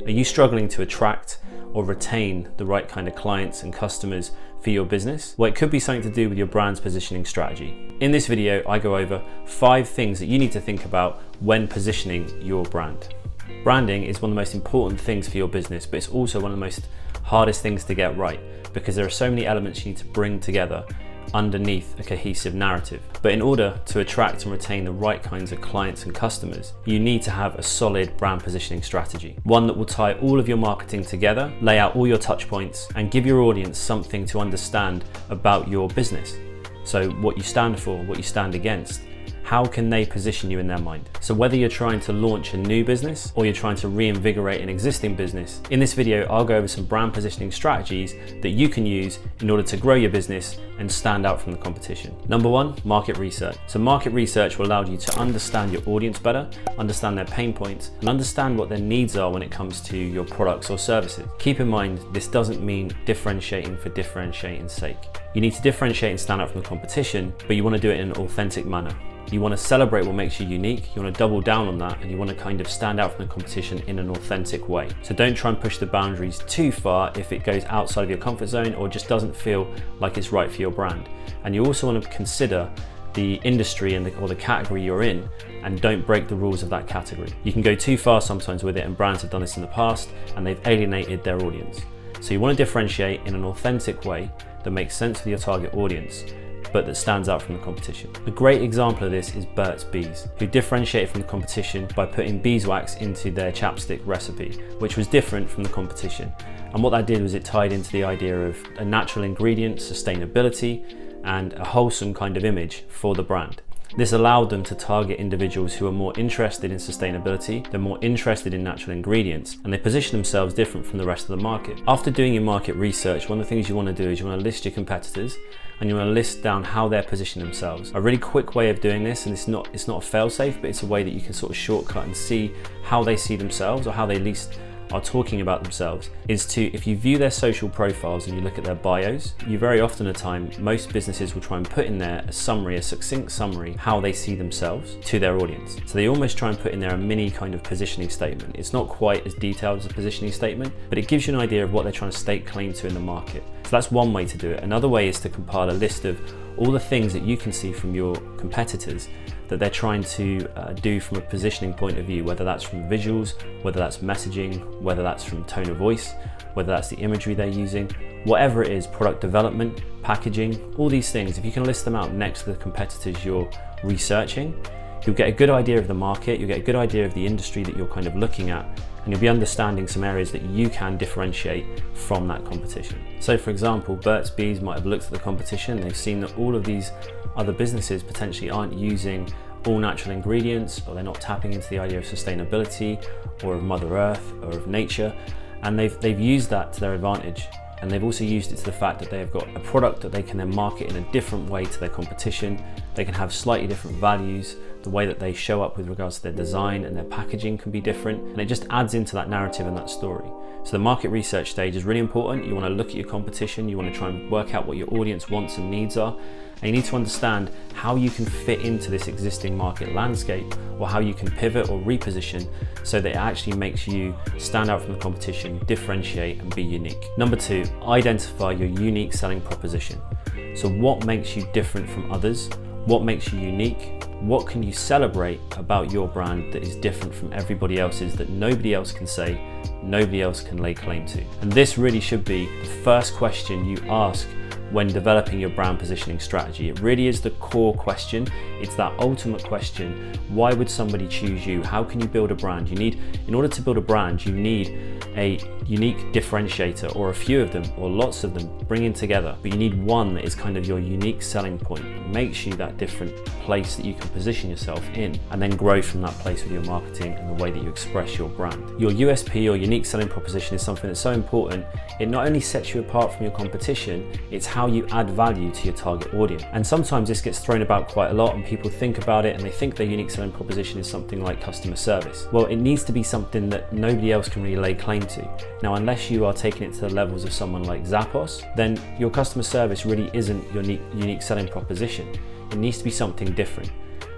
Are you struggling to attract or retain the right kind of clients and customers for your business? Well, it could be something to do with your brand's positioning strategy. In this video, I go over 5 things that you need to think about when positioning your brand. Branding is one of the most important things for your business, but it's also one of the most hardest things to get right because there are so many elements you need to bring together underneath a cohesive narrative. But in order to attract and retain the right kinds of clients and customers, you need to have a solid brand positioning strategy. One that will tie all of your marketing together, lay out all your touch points, and give your audience something to understand about your business. So what you stand for, what you stand against, how can they position you in their mind? So whether you're trying to launch a new business or you're trying to reinvigorate an existing business, in this video, I'll go over some brand positioning strategies that you can use in order to grow your business and stand out from the competition. Number 1, market research. So market research will allow you to understand your audience better, understand their pain points, and understand what their needs are when it comes to your products or services. Keep in mind, this doesn't mean differentiating for differentiating's sake. You need to differentiate and stand out from the competition, but you want to do it in an authentic manner. You want to celebrate what makes you unique, you want to double down on that, and you want to kind of stand out from the competition in an authentic way. So don't try and push the boundaries too far if it goes outside of your comfort zone or just doesn't feel like it's right for your brand. And you also want to consider the industry and or the category you're in, and don't break the rules of that category. You can go too far sometimes with it, and brands have done this in the past and they've alienated their audience. So you want to differentiate in an authentic way that makes sense for your target audience, but that stands out from the competition. A great example of this is Burt's Bees, who differentiated from the competition by putting beeswax into their chapstick recipe, which was different from the competition. And what that did was it tied into the idea of a natural ingredient, sustainability, and a wholesome kind of image for the brand. This allowed them to target individuals who are more interested in sustainability, they're more interested in natural ingredients, and they position themselves different from the rest of the market. After doing your market research, one of the things you want to do is you want to list your competitors and you want to list down how they're positioning themselves. A really quick way of doing this, and it's not a fail-safe, but it's a way that you can sort of shortcut and see how they see themselves or how they at least are talking about themselves, is to, if you view their social profiles and you look at their bios, you very often at time, most businesses will try and put in there a summary, a succinct summary, how they see themselves to their audience. So they almost try and put in there a mini kind of positioning statement. It's not quite as detailed as a positioning statement, but it gives you an idea of what they're trying to stake claim to in the market. So that's one way to do it. Another way is to compile a list of all the things that you can see from your competitors that they're trying to do from a positioning point of view, whether that's from visuals, whether that's messaging, whether that's from tone of voice, whether that's the imagery they're using, whatever it is, product development, packaging, all these things. If you can list them out next to the competitors you're researching, you'll get a good idea of the market, you'll get a good idea of the industry that you're kind of looking at, and you'll be understanding some areas that you can differentiate from that competition. So for example, Burt's Bees might have looked at the competition, they've seen that all of these other businesses potentially aren't using all natural ingredients, or they're not tapping into the idea of sustainability or of Mother Earth or of nature, and they've used that to their advantage. And they've also used it to the fact that they've got a product that they can then market in a different way to their competition. They can have slightly different values. The way that they show up with regards to their design and their packaging can be different. And it just adds into that narrative and that story. So the market research stage is really important. You want to look at your competition. You want to try and work out what your audience wants and needs are. And you need to understand how you can fit into this existing market landscape, or how you can pivot or reposition so that it actually makes you stand out from the competition, differentiate and be unique. Number 2, identify your unique selling proposition. So what makes you different from others? What makes you unique? What can you celebrate about your brand that is different from everybody else's, that nobody else can say, nobody else can lay claim to? And this really should be the first question you ask when developing your brand positioning strategy. It really is the core question. It's that ultimate question. Why would somebody choose you? How can you build a brand? In order to build a brand, you need a unique differentiator, or a few of them, or lots of them bringing together, but you need one that is kind of your unique selling point, that makes you that different place that you can position yourself in, and then grow from that place with your marketing and the way that you express your brand. Your USP, or unique selling proposition, is something that's so important. It not only sets you apart from your competition, it's how you add value to your target audience. And sometimes this gets thrown about quite a lot, and people think about it and they think their unique selling proposition is something like customer service. Well, it needs to be something that nobody else can really lay claim to. Now, unless you are taking it to the levels of someone like Zappos, then your customer service really isn't your unique selling proposition. It needs to be something different.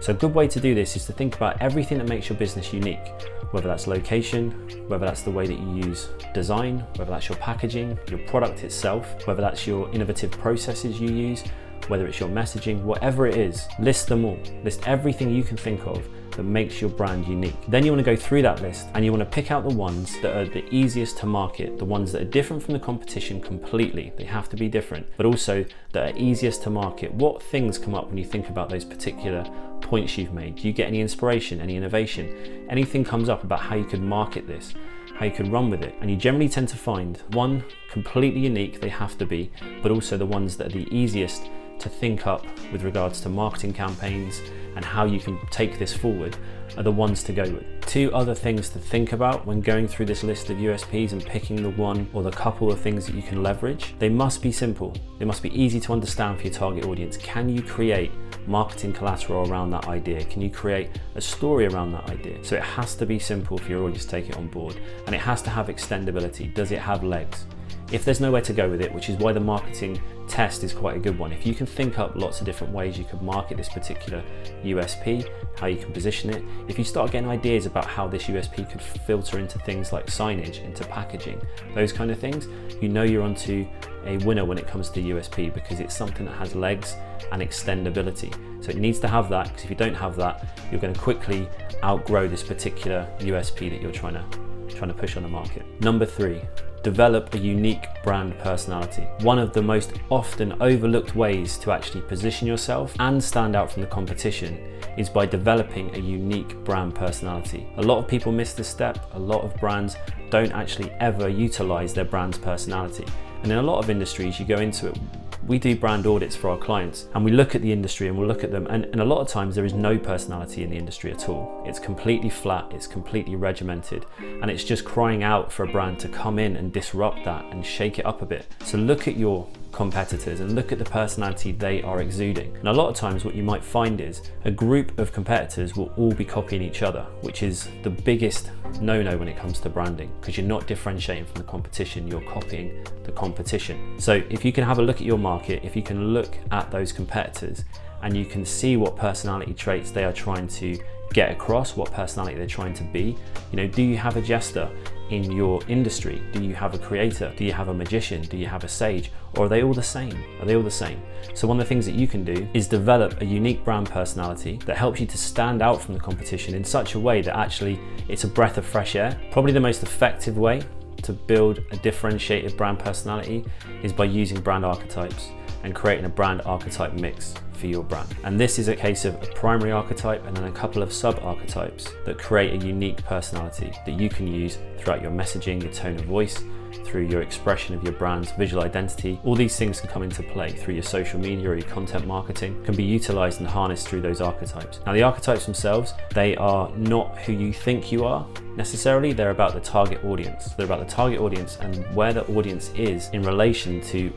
So a good way to do this is to think about everything that makes your business unique, whether that's location, whether that's the way that you use design, whether that's your packaging, your product itself, whether that's your innovative processes you use, whether it's your messaging, whatever it is, list them all. List everything you can think of that makes your brand unique. Then you want to go through that list and you want to pick out the ones that are the easiest to market, the ones that are different from the competition completely. They have to be different, but also that are easiest to market. What things come up when you think about those particular points you've made? Do you get any inspiration, any innovation? Anything comes up about how you could market this, how you could run with it? And you generally tend to find one completely unique, they have to be, but also the ones that are the easiest to think up with regards to marketing campaigns and how you can take this forward are the ones to go with. Two other things to think about when going through this list of USPs and picking the one or the couple of things that you can leverage. They must be simple. They must be easy to understand for your target audience. Can you create marketing collateral around that idea? Can you create a story around that idea? So it has to be simple for your audience to take it on board, and it has to have extendability. Does it have legs? If there's nowhere to go with it, which is why the marketing test is quite a good one. If you can think up lots of different ways you could market this particular USP, how you can position it, if you start getting ideas about how this USP could filter into things like signage, into packaging, those kind of things, you know you're onto a winner when it comes to USP, because it's something that has legs and extendability. So it needs to have that, because if you don't have that, you're going to quickly outgrow this particular USP that you're trying to push on the market. Number 3, develop a unique brand personality. One of the most often overlooked ways to actually position yourself and stand out from the competition is by developing a unique brand personality. A lot of people miss this step. A lot of brands don't actually ever utilize their brand's personality. And in a lot of industries, you go into it, we do brand audits for our clients and we look at the industry and we'll look at them, and a lot of times there is no personality in the industry at all. It's completely flat, it's completely regimented, and it's just crying out for a brand to come in and disrupt that and shake it up a bit. So look at your competitors and look at the personality they are exuding. And a lot of times what you might find is a group of competitors will all be copying each other, which is the biggest no-no when it comes to branding, because you're not differentiating from the competition, you're copying the competition. So if you can have a look at your market, if you can look at those competitors and you can see what personality traits they are trying to get across, what personality they're trying to be. You know, do you have a jester in your industry? Do you have a creator? Do you have a magician? Do you have a sage? Or are they all the same? Are they all the same? So one of the things that you can do is develop a unique brand personality that helps you to stand out from the competition in such a way that actually it's a breath of fresh air. Probably the most effective way to build a differentiated brand personality is by using brand archetypes and creating a brand archetype mix for your brand. And this is a case of a primary archetype and then a couple of sub-archetypes that create a unique personality that you can use throughout your messaging, your tone of voice, through your expression of your brand's visual identity. All these things can come into play through your social media or your content marketing, can be utilized and harnessed through those archetypes. Now the archetypes themselves, they are not who you think you are necessarily, they're about the target audience. They're about the target audience and where the audience is in relation to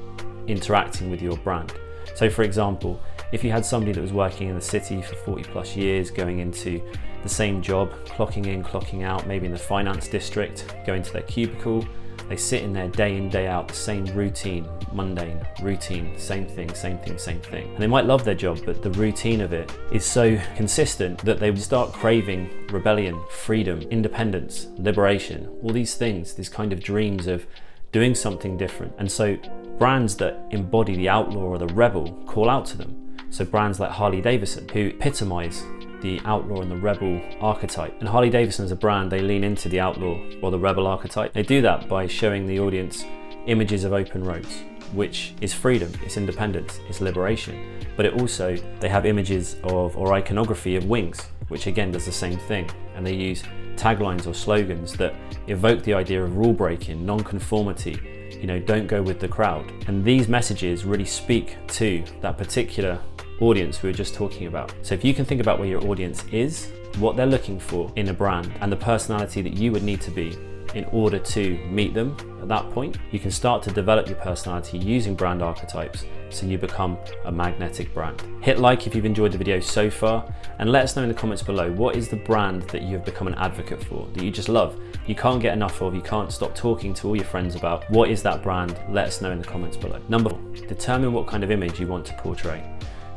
interacting with your brand. So for example, if you had somebody that was working in the city for 40 plus years, going into the same job, clocking in, clocking out, maybe in the finance district, going to their cubicle, they sit in there day in, day out, the same routine, mundane routine, same thing, same thing, same thing. And they might love their job, but the routine of it is so consistent that they would start craving rebellion, freedom, independence, liberation, all these things, these kind of dreams of doing something different. And so brands that embody the outlaw or the rebel call out to them. So brands like Harley Davidson, who epitomize the outlaw and the rebel archetype. And Harley Davidson as a brand, they lean into the outlaw or the rebel archetype. They do that by showing the audience images of open roads, which is freedom, it's independence, it's liberation. But it also, they have images of, or iconography of wings, which again does the same thing. And they use taglines or slogans that evoke the idea of rule breaking, non-conformity, you know, don't go with the crowd. And these messages really speak to that particular audience we were just talking about. So if you can think about where your audience is, what they're looking for in a brand, and the personality that you would need to be in order to meet them at that point, you can start to develop your personality using brand archetypes so you become a magnetic brand. Hit like if you've enjoyed the video so far, and let us know in the comments below, what is the brand that you have become an advocate for, that you just love, you can't get enough of, you can't stop talking to all your friends about? What is that brand? Let us know in the comments below. Number 4, determine what kind of image you want to portray.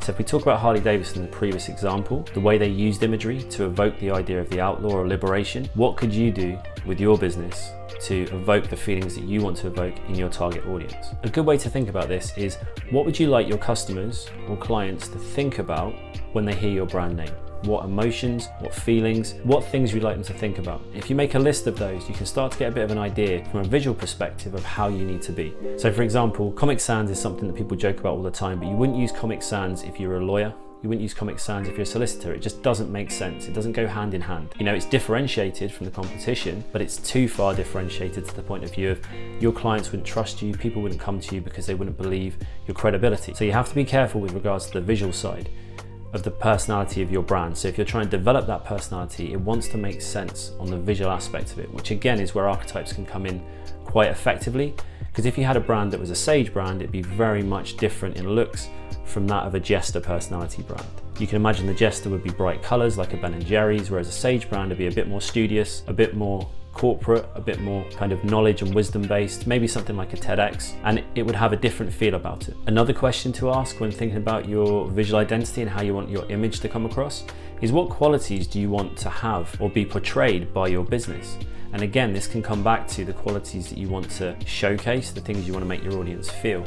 So if we talk about Harley Davidson in the previous example, the way they used imagery to evoke the idea of the outlaw or liberation, what could you do with your business to evoke the feelings that you want to evoke in your target audience? A good way to think about this is, what would you like your customers or clients to think about when they hear your brand name? What emotions, what feelings, what things you'd like them to think about. If you make a list of those, you can start to get a bit of an idea from a visual perspective of how you need to be. So for example, Comic Sans is something that people joke about all the time, but you wouldn't use Comic Sans if you're a lawyer. You wouldn't use Comic Sans if you're a solicitor. It just doesn't make sense. It doesn't go hand in hand. You know, it's differentiated from the competition, but it's too far differentiated to the point of view of your clients wouldn't trust you, people wouldn't come to you because they wouldn't believe your credibility. So you have to be careful with regards to the visual side of the personality of your brand. So if you're trying to develop that personality, it wants to make sense on the visual aspect of it, which again is where archetypes can come in quite effectively. Because if you had a brand that was a sage brand, it'd be very much different in looks from that of a jester personality brand. You can imagine the jester would be bright colors like a Ben & Jerry's, whereas a sage brand would be a bit more studious, a bit more corporate, a bit more kind of knowledge and wisdom based, maybe something like a TEDx, and it would have a different feel about it. Another question to ask when thinking about your visual identity and how you want your image to come across is, what qualities do you want to have or be portrayed by your business? And again, this can come back to the qualities that you want to showcase, the things you want to make your audience feel.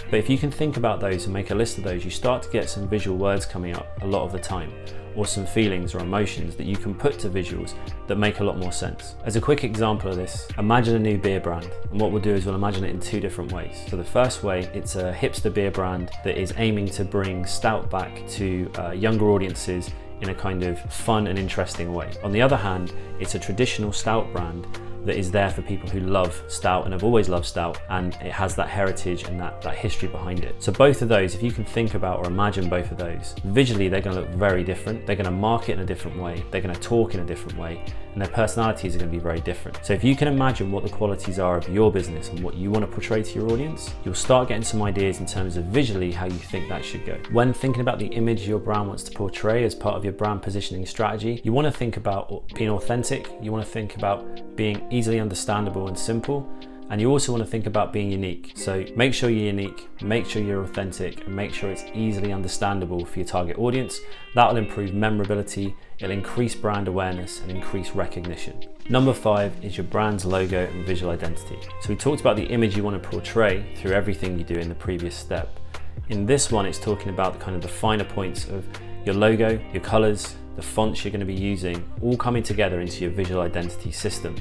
But if you can think about those and make a list of those, you start to get some visual words coming up a lot of the time, or some feelings or emotions that you can put to visuals that make a lot more sense. As a quick example of this, imagine a new beer brand. And what we'll do is we'll imagine it in two different ways. So the first way, it's a hipster beer brand that is aiming to bring stout back to younger audiences in a kind of fun and interesting way. On the other hand, it's a traditional stout brand that is there for people who love stout and have always loved stout, and it has that heritage and that history behind it. So both of those, if you can think about or imagine both of those, visually they're going to look very different. They're going to market in a different way, they're going to talk in a different way, and their personalities are going to be very different. So if you can imagine what the qualities are of your business and what you want to portray to your audience, you'll start getting some ideas in terms of visually how you think that should go. When thinking about the image your brand wants to portray as part of your brand positioning strategy, you want to think about being authentic, you want to think about being easily understandable and simple, and you also want to think about being unique. So make sure you're unique, make sure you're authentic, and make sure it's easily understandable for your target audience. That will improve memorability, it'll increase brand awareness and increase recognition. Number 5 is your brand's logo and visual identity. So we talked about the image you want to portray through everything you do in the previous step. In this one, it's talking about the finer points of your logo, your colors, the fonts you're going to be using, all coming together into your visual identity system.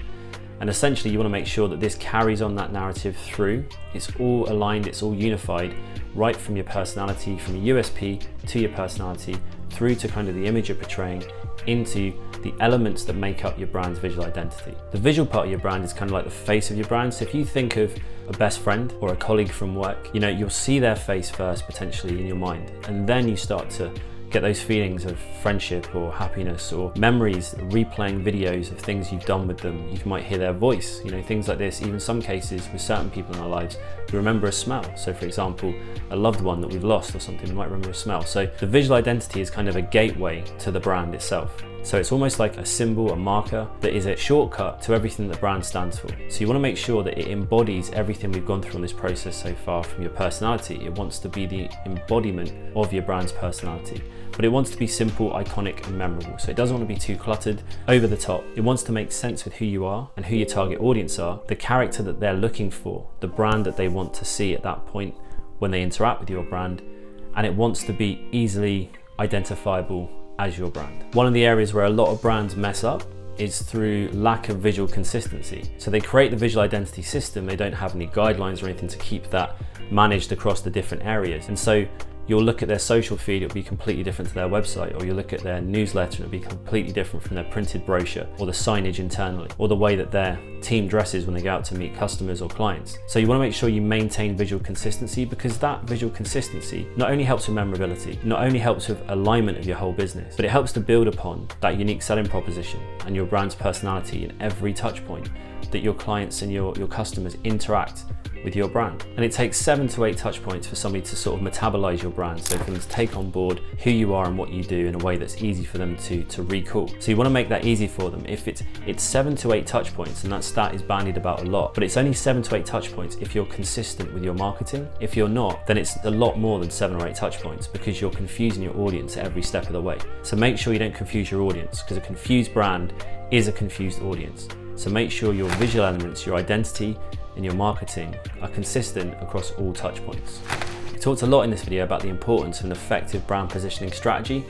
And essentially you want to make sure that this carries on that narrative through. It's all aligned, it's all unified, right from your personality, from your USP to your personality, through to the image you're portraying, into the elements that make up your brand's visual identity. The visual part of your brand is like the face of your brand. So if you think of a best friend or a colleague from work, you'll see their face first potentially in your mind, and then you start to get those feelings of friendship or happiness or memories, replaying videos of things you've done with them. You might hear their voice, things like this. Even some cases with certain people in our lives, we remember a smell. So for example, a loved one that we've lost or something, we might remember a smell. So the visual identity is a gateway to the brand itself. So it's almost like a symbol, a marker that is a shortcut to everything that the brand stands for. So you want to make sure that it embodies everything we've gone through in this process so far from your personality. It wants to be the embodiment of your brand's personality, but it wants to be simple, iconic, and memorable. So it doesn't want to be too cluttered, over the top. It wants to make sense with who you are and who your target audience are, the character that they're looking for, the brand that they want to see at that point when they interact with your brand, and it wants to be easily identifiable as your brand. One of the areas where a lot of brands mess up is through lack of visual consistency. So they create the visual identity system, they don't have any guidelines or anything to keep that managed across the different areas. And so you'll look at their social feed, it'll be completely different to their website, or you'll look at their newsletter and it'll be completely different from their printed brochure, or the signage internally, or the way that their team dresses when they go out to meet customers or clients. So you want to make sure you maintain visual consistency, because that visual consistency not only helps with memorability, not only helps with alignment of your whole business, but it helps to build upon that unique selling proposition and your brand's personality in every touch point that your clients and your customers interact with your brand. And it takes 7 to 8 touch points for somebody to sort of metabolize your brand, so for them to take on board who you are and what you do in a way that's easy for them to recall. So you want to make that easy for them. If it's 7 to 8 touch points, and that stat is bandied about a lot, but it's only 7 to 8 touch points if you're consistent with your marketing. If you're not, then it's a lot more than 7 or 8 touch points, because you're confusing your audience every step of the way. So make sure you don't confuse your audience, because a confused brand is a confused audience. So make sure your visual elements, your identity and your marketing are consistent across all touch points. We talked a lot in this video about the importance of an effective brand positioning strategy,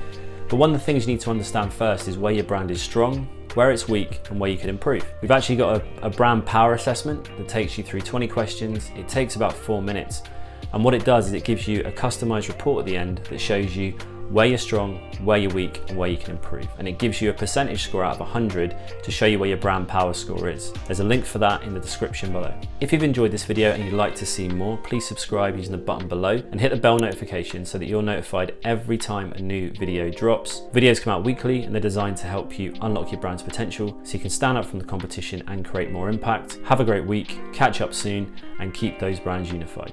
but one of the things you need to understand first is where your brand is strong, where it's weak, and where you can improve. We've actually got a brand power assessment that takes you through 20 questions. It takes about 4 minutes. And what it does is it gives you a customized report at the end that shows you where you're strong, where you're weak, and where you can improve. And it gives you a percentage score out of 100 to show you where your brand power score is. There's a link for that in the description below. If you've enjoyed this video and you'd like to see more, please subscribe using the button below and hit the bell notification so that you're notified every time a new video drops. Videos come out weekly and they're designed to help you unlock your brand's potential so you can stand out from the competition and create more impact. Have a great week, catch up soon, and keep those brands unified.